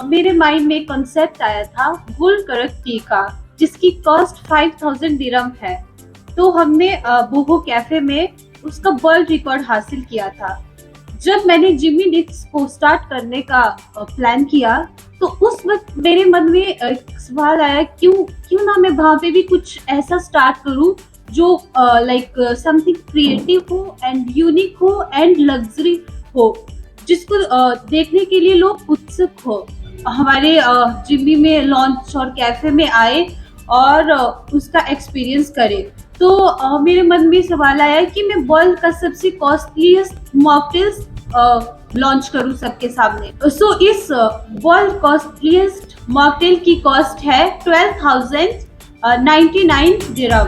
मेरे माइंड में कॉन्सेप्ट आया था गुल करक टी का, जिसकी कॉस्ट 5000 दिरहम है। तो हमने बोहो कैफे में उसका वर्ल्ड रिकॉर्ड हासिल किया था। जब मैंने जिमी डिक्स को स्टार्ट करने का प्लान किया, तो उस वक्त मेरे मन में एक सवाल आया, क्यों क्यों ना मैं वहां पे भी कुछ ऐसा स्टार्ट करूं जो लाइक समथिंग क्रिएटिव हो एंड यूनिक हो एंड लग्जरी हो, जिसको देखने के लिए लोग उत्सुक हो। हमारे जिम्मी में लॉन्च और कैफे में आए और उसका एक्सपीरियंस करे। तो मेरे मन में सवाल आया कि मैं वर्ल्ड का सबसे कॉस्टलीस्ट मॉकटेल्स लॉन्च करूं सबके सामने। सो इस वर्ल्ड कॉस्टलीस्ट मॉकटेल की कॉस्ट है 12,099 दिरहम।